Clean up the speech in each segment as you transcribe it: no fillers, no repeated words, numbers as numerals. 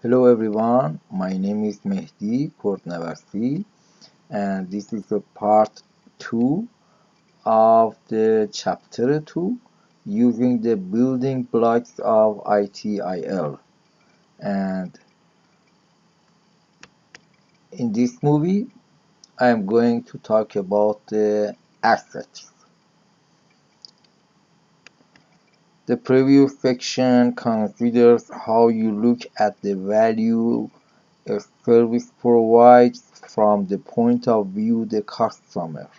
Hello everyone, my name is Mehdi Kordnavasi and this is the part 2 of the chapter 2 using the building blocks of ITIL. And in this movie I am going to talk about the assets. The previous section considers how you look at the value a service provides from the point of view the customer.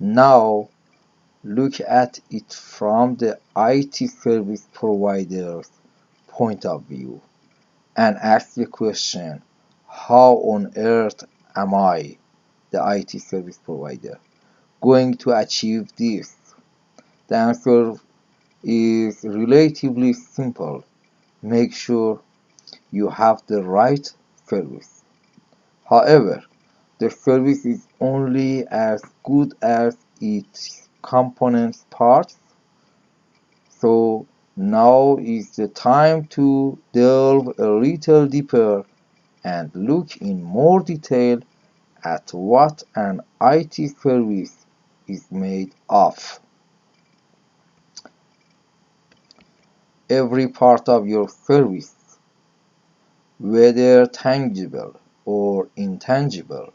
Now look at it from the IT service provider's point of view and ask the question, how on earth am I, the IT service provider, going to achieve this? The answer is relatively simple. Make sure you have the right service. However, the service is only as good as its component parts. So now is the time to delve a little deeper and look in more detail at what an IT service is made of. Every part of your service, whether tangible or intangible,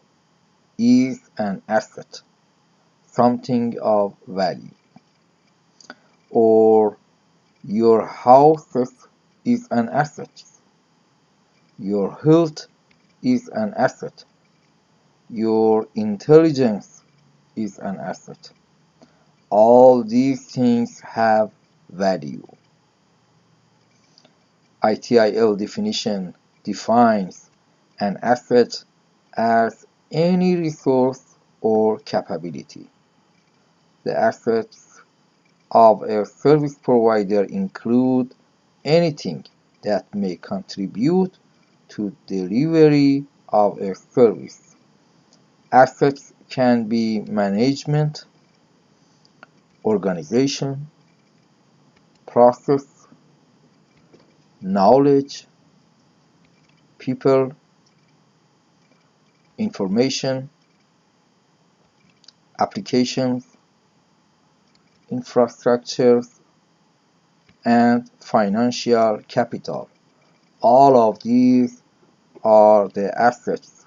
is an asset, something of value. Or your house is an asset. Your health is an asset. Your intelligence is an asset. All these things have value. ITIL definition defines an asset as any resource or capability. The assets of a service provider include anything that may contribute to delivery of a service. Assets can be management, organization, process, knowledge, people, information, applications, infrastructures, and financial capital. All of these are the assets.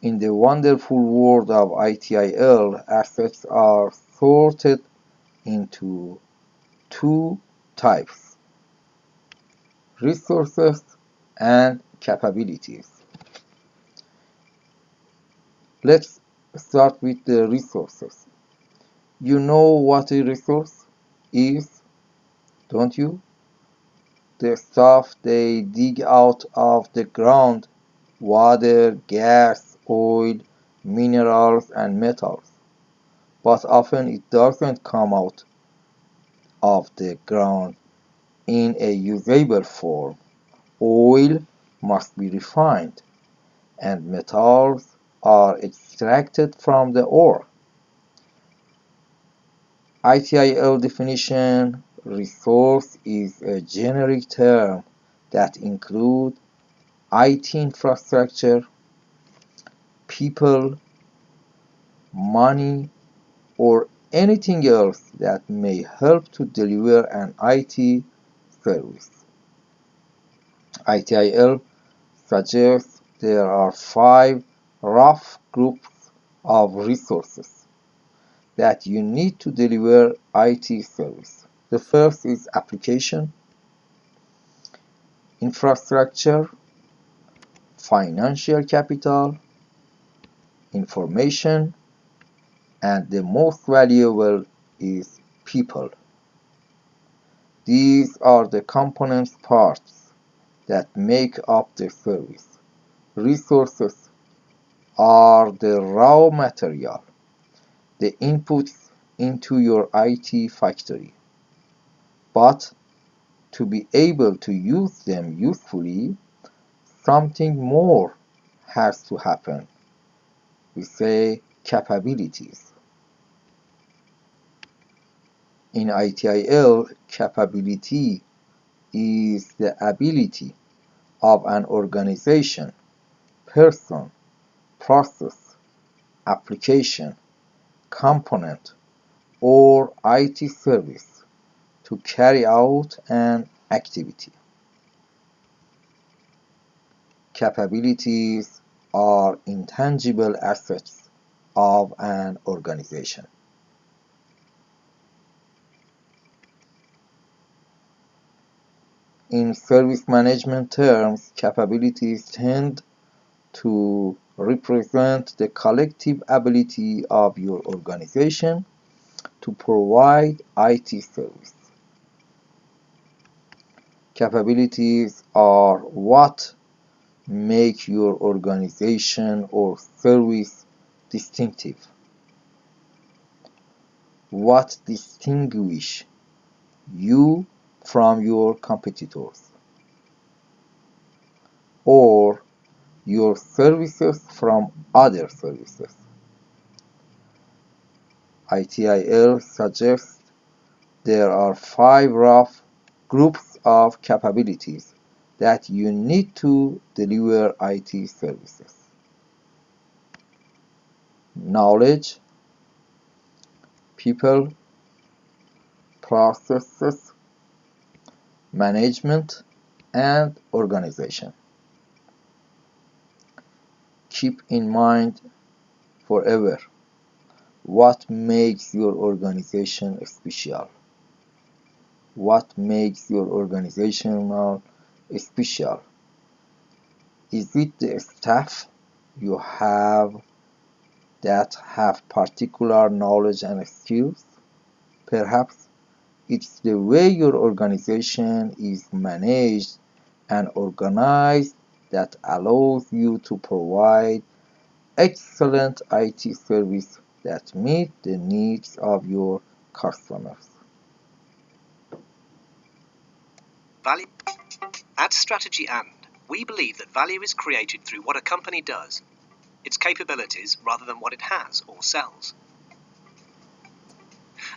In the wonderful world of ITIL, assets are sorted into two types: resources and capabilities. Let's start with the resources. You know what a resource is, don't you? The stuff they dig out of the ground: water, gas, oil, minerals, and metals. But often it doesn't come out of the ground in a usable form. Oil must be refined, and metals are extracted from the ore. ITIL definition: resource is a generic term that includes IT infrastructure, people, money, or anything else that may help to deliver an IT service. ITIL suggests there are 5 rough groups of resources that you need to deliver IT service. The first is application, infrastructure, financial capital, information, and the most valuable is people. These are the component parts that make up the service. Resources are the raw material, the inputs into your IT factory. But to be able to use them usefully, something more has to happen. We say capabilities. In ITIL, capability is the ability of an organization, person, process, application, component, or IT service to carry out an activity. Capabilities are intangible assets of an organization. In service management terms, capabilities tend to represent the collective ability of your organization to provide IT service. Capabilities are what make your organization or service distinctive. What distinguish you from your competitors or your services from other services. ITIL suggests there are 5 rough groups of capabilities that you need to deliver IT services. Knowledge, people, processes, management, and organization. Keep in mind forever what makes your organization special. What makes your organization special? Is it the staff you have that have particular knowledge and skills? Perhaps it's the way your organization is managed and organized that allows you to provide excellent IT service that meet the needs of your customers. Value. At Strategy and, we believe that value is created through what a company does, its capabilities, rather than what it has or sells.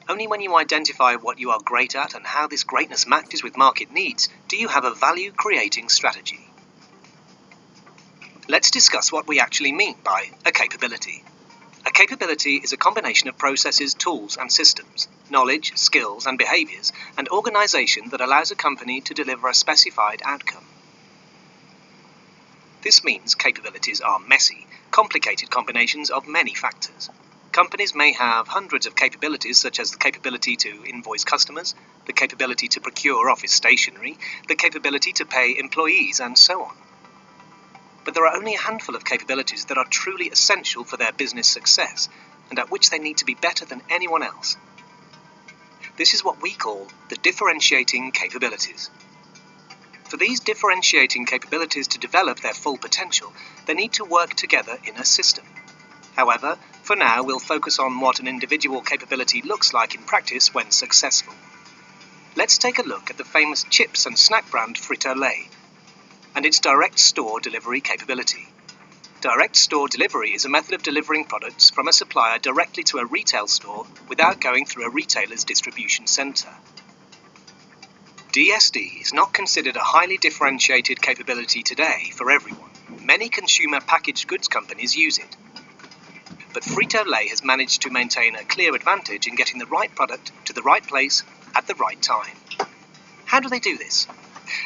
Only when you identify what you are great at and how this greatness matches with market needs do you have a value-creating strategy. Let's discuss what we actually mean by a capability. A capability is a combination of processes, tools, and systems, knowledge, skills, and behaviors, and organization that allows a company to deliver a specified outcome. This means capabilities are messy, complicated combinations of many factors. Companies may have hundreds of capabilities, such as the capability to invoice customers, the capability to procure office stationery, the capability to pay employees, and so on. But there are only a handful of capabilities that are truly essential for their business success, and at which they need to be better than anyone else. This is what we call the differentiating capabilities. For these differentiating capabilities to develop their full potential, they need to work together in a system. However, for now we'll focus on what an individual capability looks like in practice when successful. Let's take a look at the famous chips and snack brand Frito-Lay and its direct store delivery capability. Direct store delivery is a method of delivering products from a supplier directly to a retail store without going through a retailer's distribution center. DSD is not considered a highly differentiated capability today for everyone. Many consumer packaged goods companies use it. But Frito-Lay has managed to maintain a clear advantage in getting the right product to the right place at the right time. How do they do this?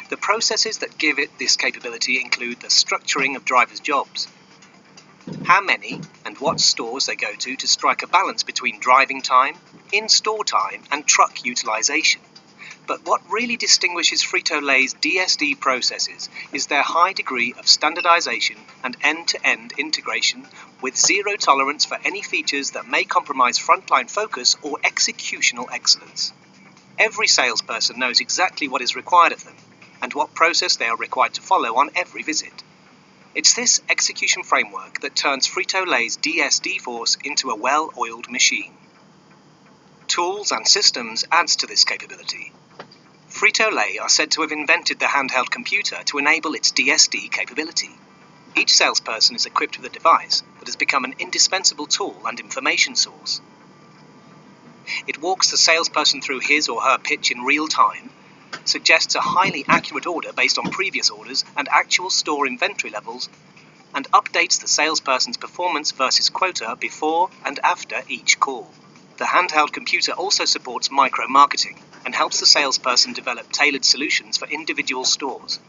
The processes that give it this capability include the structuring of drivers' jobs, how many and what stores they go to strike a balance between driving time, in-store time, and truck utilization. But what really distinguishes Frito-Lay's DSD processes is their high degree of standardization and end-to-end integration with zero tolerance for any features that may compromise frontline focus or executional excellence. Every salesperson knows exactly what is required of them and what process they are required to follow on every visit. It's this execution framework that turns Frito-Lay's DSD force into a well-oiled machine. Tools and systems adds to this capability. Frito-Lay are said to have invented the handheld computer to enable its DSD capability. Each salesperson is equipped with a device that has become an indispensable tool and information source. It walks the salesperson through his or her pitch in real time, suggests a highly accurate order based on previous orders and actual store inventory levels, and updates the salesperson's performance versus quota before and after each call. The handheld computer also supports micro-marketing and helps the salesperson develop tailored solutions for individual stores.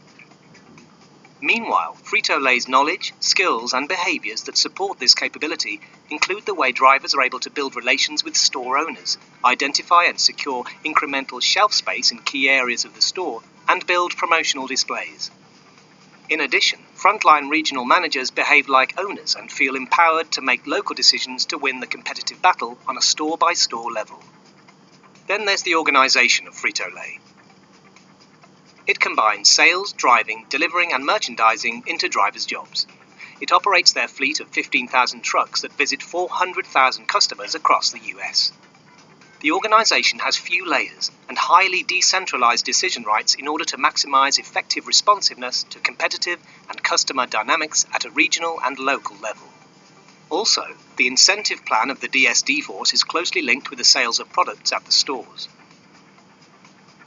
Meanwhile, Frito-Lay's knowledge, skills, and behaviors that support this capability include the way drivers are able to build relations with store owners, identify and secure incremental shelf space in key areas of the store, and build promotional displays. In addition, frontline regional managers behave like owners and feel empowered to make local decisions to win the competitive battle on a store-by-store level. Then there's the organization of Frito-Lay. It combines sales, driving, delivering, and merchandising into drivers' jobs. It operates their fleet of 15,000 trucks that visit 400,000 customers across the US. The organization has few layers and highly decentralized decision rights in order to maximize effective responsiveness to competitive and customer dynamics at a regional and local level. Also, the incentive plan of the DSD force is closely linked with the sales of products at the stores.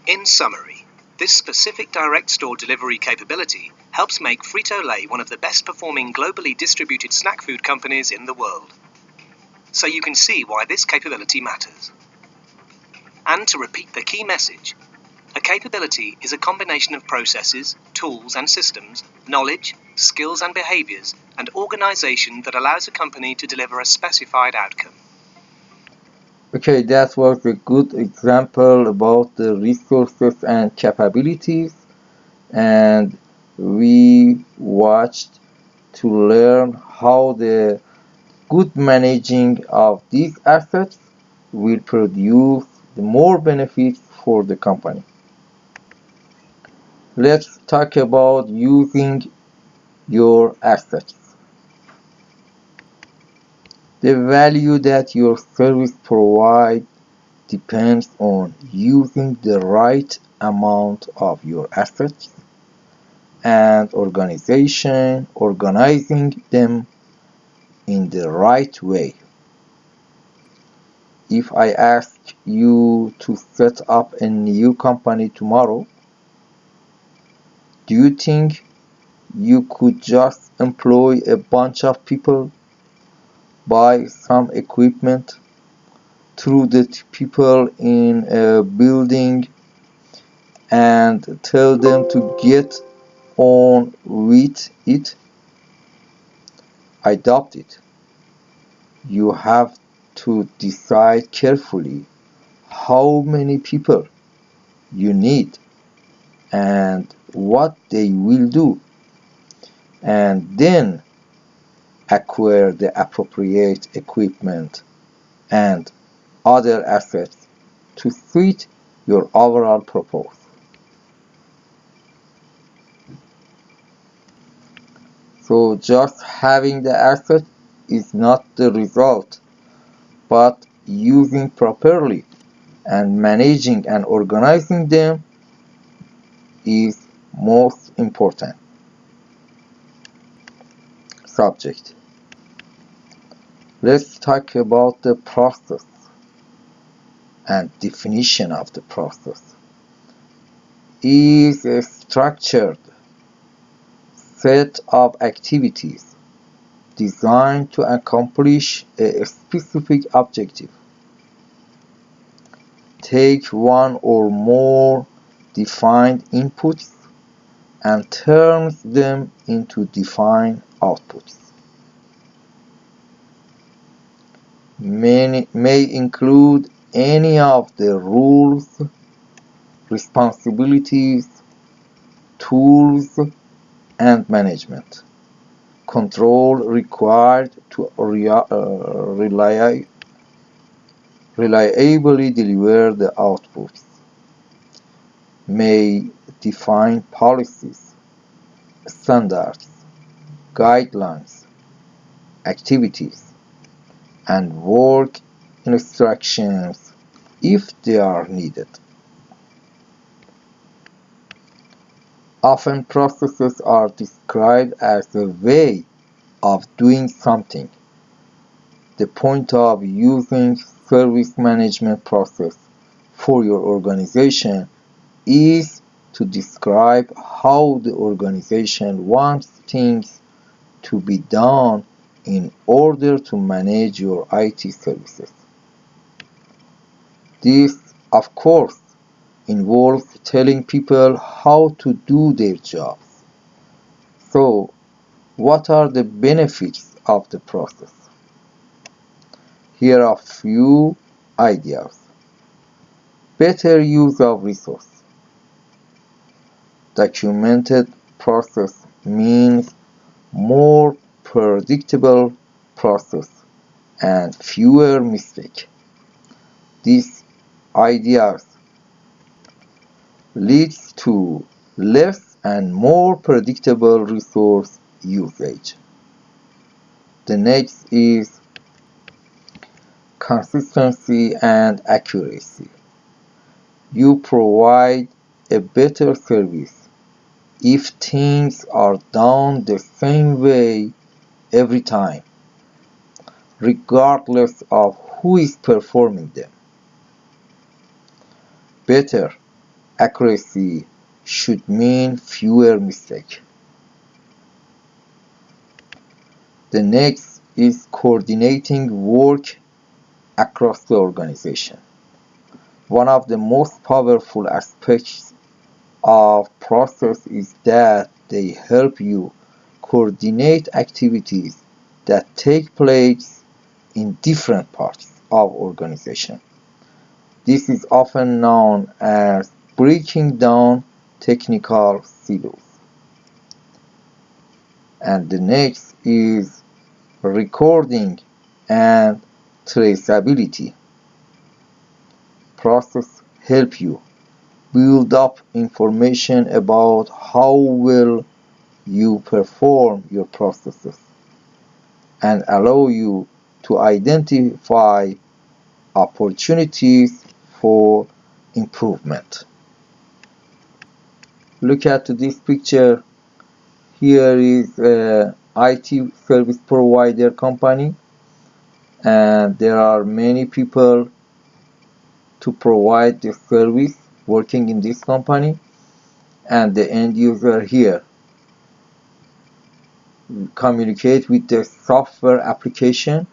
In summary, this specific direct store delivery capability helps make Frito-Lay one of the best performing globally distributed snack food companies in the world. So you can see why this capability matters. And to repeat the key message, a capability is a combination of processes, tools and systems, knowledge, skills and behaviors, and organization that allows a company to deliver a specified outcome. Okay, that was a good example about the resources and capabilities, and we watched to learn how the good managing of these assets will produce more benefits for the company. Let's talk about using your assets. The value that your service provides depends on using the right amount of your assets and organizing them in the right way. If I ask you to set up a new company tomorrow, do you think you could just employ a bunch of people, buy some equipment, throw the people in a building, and tell them to get on with it? I doubt it. You have to decide carefully how many people you need and what they will do, and then acquire the appropriate equipment and other assets to fit your overall purpose. So just having the asset is not the result, but using properly and managing and organizing them is most important. Subject. Let's talk about the process and definition of the process. Is a structured set of activities designed to accomplish a specific objective. Take one or more defined inputs and turns them into defined outputs. May include any of the rules, responsibilities, tools, and management control required to reliably deliver the outputs. May define policies, standards, guidelines, activities, and work instructions if they are needed. Often processes are described as a way of doing something. The point of using service management process for your organization is to describe how the organization wants things to be done in order to manage your IT services. This, of course, involves telling people how to do their jobs. So, what are the benefits of the process? Here are a few ideas. Better use of resources. Documented process means more predictable process and fewer mistakes. These ideas leads to less and more predictable resource usage. The next is consistency and accuracy. You provide a better service if things are done the same way every time, regardless of who is performing them. Better accuracy should mean fewer mistakes. The next is coordinating work across the organization. One of the most powerful aspects of process is that they help you coordinate activities that take place in different parts of organization. This is often known as breaking down technical silos. And the next is recording and traceability. Process help you build up information about how well you perform your processes and allow you to identify opportunities for improvement. Look at this picture. Here is a IT service provider company, and there are many people to provide the service working in this company, and the end user here communicate with the software application,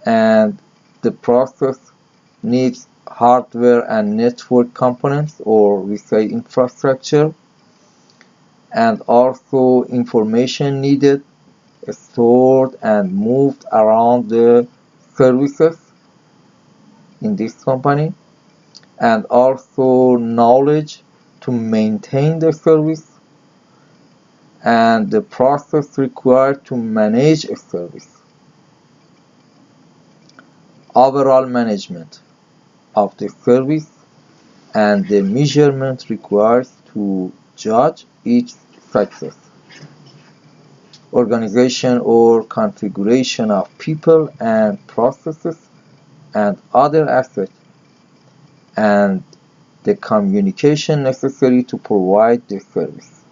and the process needs hardware and network components, or we say infrastructure, and also information needed stored and moved around the services in this company, and also knowledge to maintain the service and the process required to manage a service. Overall management of the service and the measurement required to judge its success. Organization or configuration of people and processes and other assets, and the communication necessary to provide the service.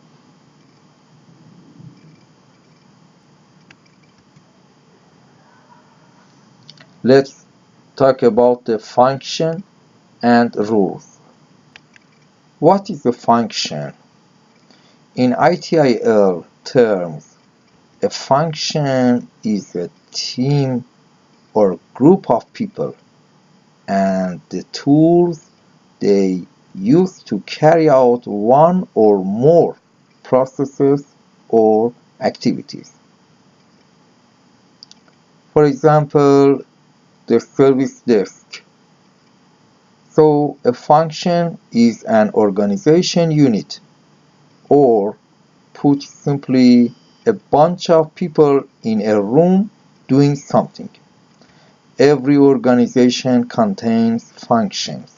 Let's talk about the function and rules. What is a function? In ITIL terms, a function is a team or group of people and the tools they use to carry out one or more processes or activities. For example, the service desk. So a function is an organization unit, or put simply, a bunch of people in a room doing something. Every organization contains functions,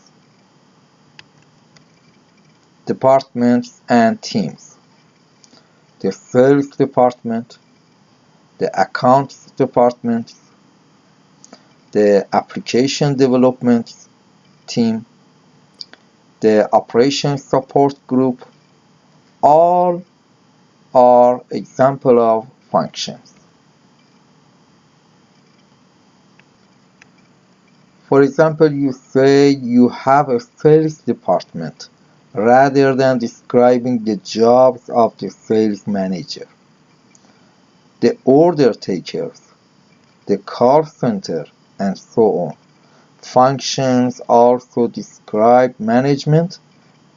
departments, and teams. The sales department, the accounts department, the application development team, the operations support group, all are examples of functions. For example, you say you have a sales department rather than describing the jobs of the sales manager. The order takers, the call center, and so on. Functions also describe management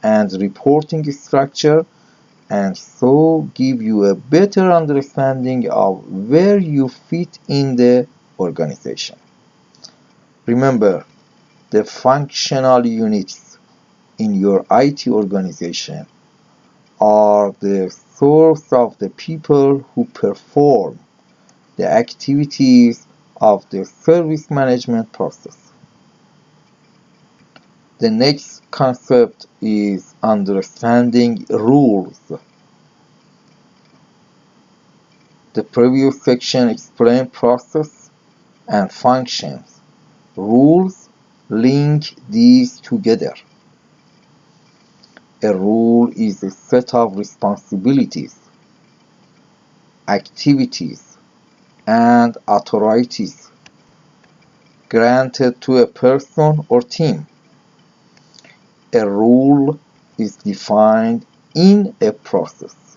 and reporting structure, and so give you a better understanding of where you fit in the organization. Remember, the functional units in your IT organization are the source of the people who perform the activities of the service management process. The next concept is understanding rules. The previous section explained process and functions. Rules link these together. A rule is a set of responsibilities, activities, and authorities granted to a person or team. A rule is defined in a process.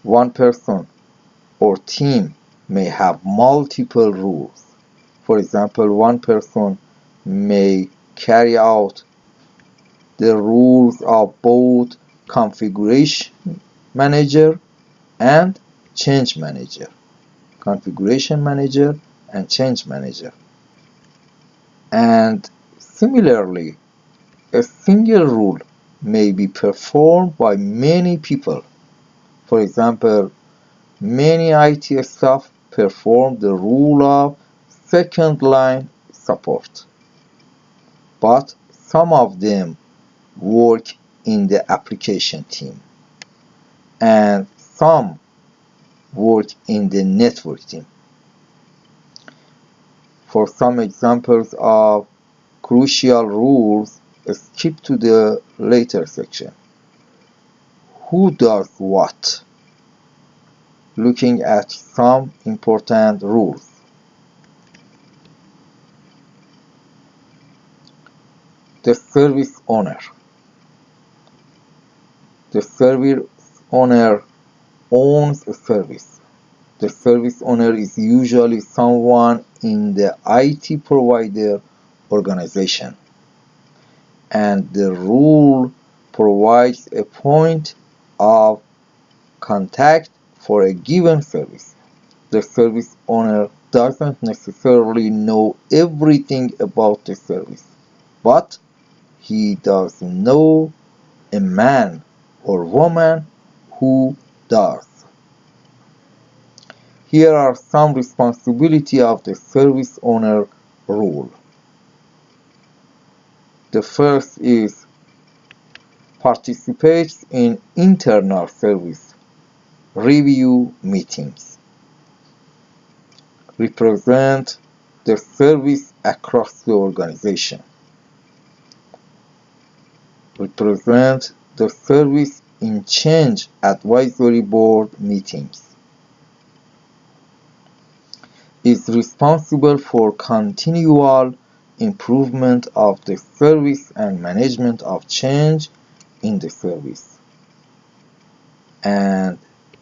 One person or team may have multiple rules. For example, one person may carry out the rules of both configuration manager and change manager. Configuration manager and change manager. And similarly, a single rule may be performed by many people. For example, many IT staff perform the rule of second line support, but some of them work in the application team and some work in the network team. For some examples of crucial rules, skip to the later section. Who does what? Looking at some important rules. The service owner. The service owner owns a service. The service owner is usually someone in the IT provider organization, and the rule provides a point of contact for a given service. The service owner doesn't necessarily know everything about the service, but he does know a man or woman who does. Here are some responsibilities of the service owner role. The first is participates in internal service review meetings. Represent the service across the organization. Represent the service in change advisory board meetings. Is responsible for continual improvement of the service and management of change in the service. And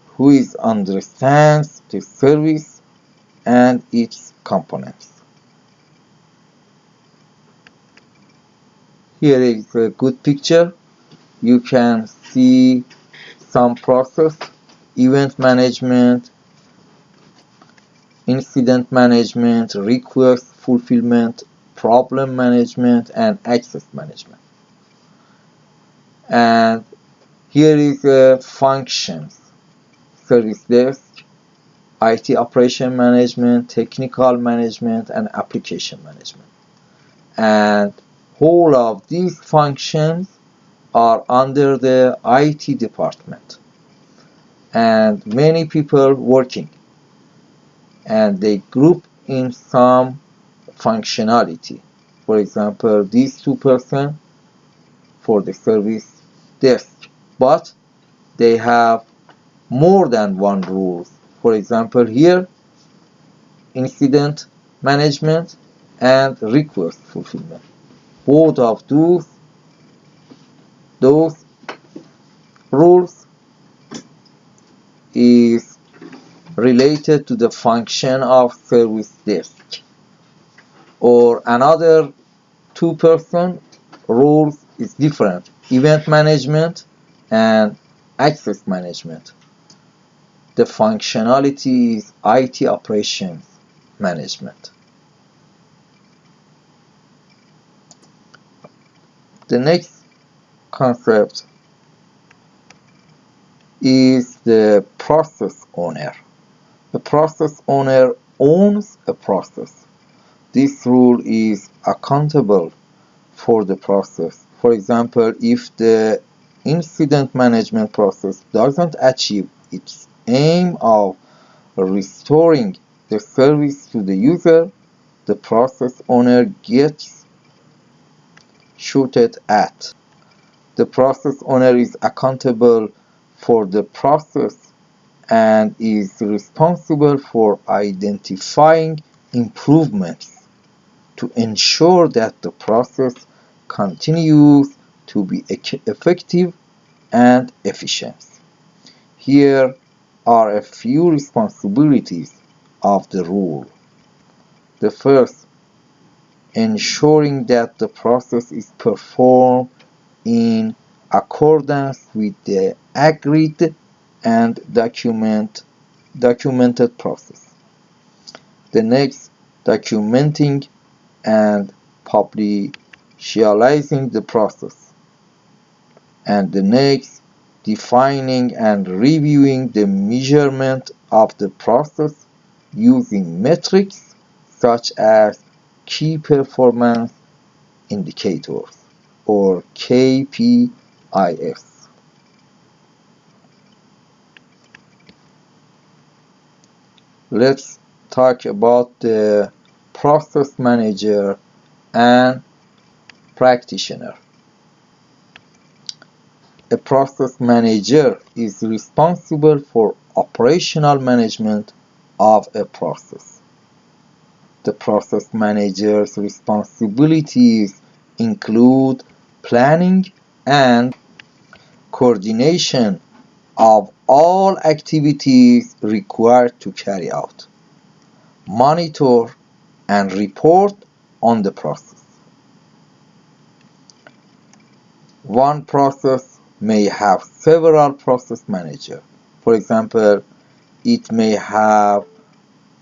who is understands the service and its components. Here is a good picture. You can see some process, event management, incident management, request fulfillment, problem management, and access management. And here is a functions: service desk, IT operation management, technical management, and application management. And all of these functions are under the IT department, and many people working, and they group in some functionality. For example, these two persons for the service desk, but they have more than one rule. For example, here, incident management and request fulfillment. Both of those those rules is related to the function of service desk, or another two-person rules is different: event management and access management. The functionality is IT operations management. The next concept is the process owner. The process owner owns a process. This rule is accountable for the process. For example, if the incident management process doesn't achieve its aim of restoring the service to the user, the process owner gets shooted at. The process owner is accountable for the process and is responsible for identifying improvements to ensure that the process continues to be effective and efficient. Here are a few responsibilities of the rule. The first, ensuring that the process is performed in accordance with the agreed and documented process. The next, documenting and publicizing the process. And the next, defining and reviewing the measurement of the process using metrics such as key performance indicators or KPIs. Let's talk about the process manager and practitioner. A process manager is responsible for operational management of a process. The process manager's responsibilities include planning and coordination of all activities required to carry out, monitor and report on the process. One process may have several process managers. For example, it may have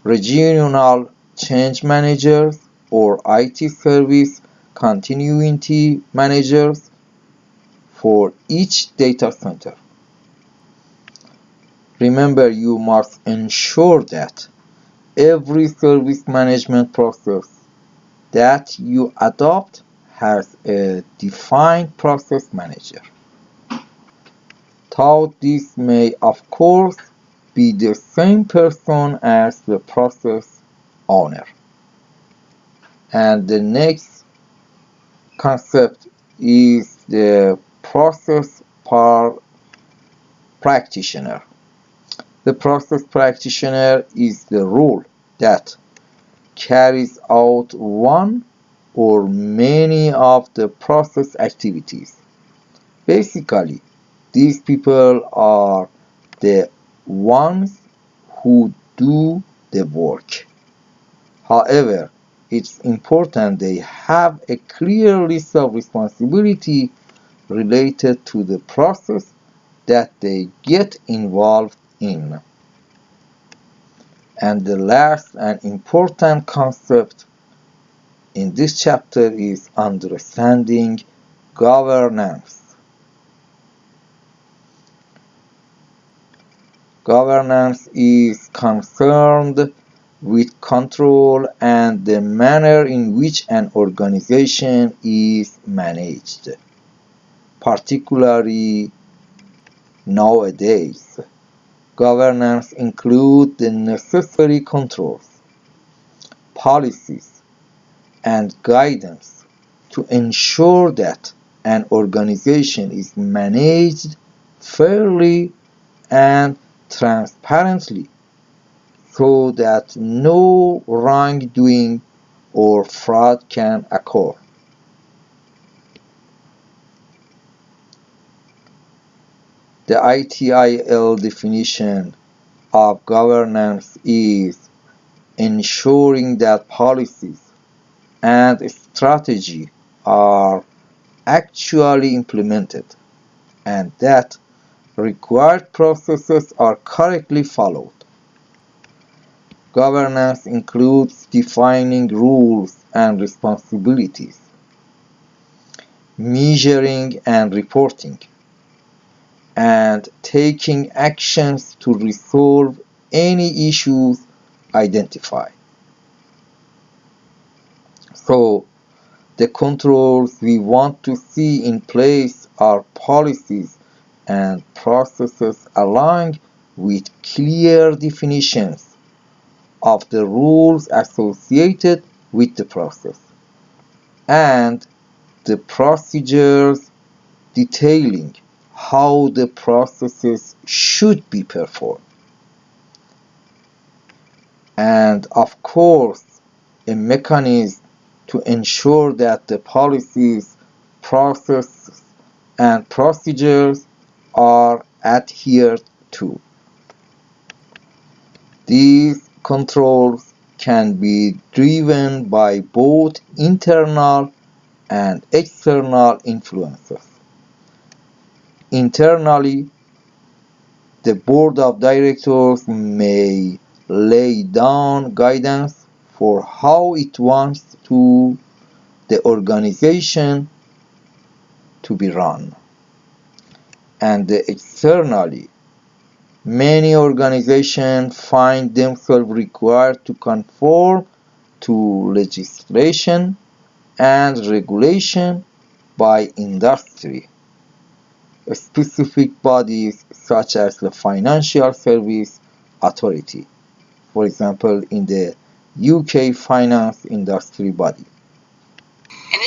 regional change managers or IT service continuity managers for each data center. Remember, you must ensure that every service management process that you adopt has a defined process manager. Though this may, of course, be the same person as the process owner. And the next concept is the process practitioner. The process practitioner is the role that carries out one or many of the process activities. Basically, these people are the ones who do the work. However, it's important they have a clear list of responsibility related to the process that they get involved in. And the last and important concept in this chapter is understanding governance. Governance is concerned with control and the manner in which an organization is managed, particularly nowadays. Governance includes the necessary controls, policies, and guidance to ensure that an organization is managed fairly and transparently so that no wrongdoing or fraud can occur. The ITIL definition of governance is ensuring that policies and strategy are actually implemented and that required processes are correctly followed. Governance includes defining rules and responsibilities, measuring and reporting, and taking actions to resolve any issues identified. So, the controls we want to see in place are policies and processes aligned with clear definitions of the rules associated with the process and the procedures detailing how the processes should be performed. And of course, a mechanism to ensure that the policies, processes, and procedures are adhered to. These controls can be driven by both internal and external influences. Internally, the board of directors may lay down guidance for how it wants the organization to be run. And externally, many organizations find themselves required to conform to legislation and regulation by industry. Specific bodies such as the Financial Service Authority, for example, in the UK Finance Industry Body.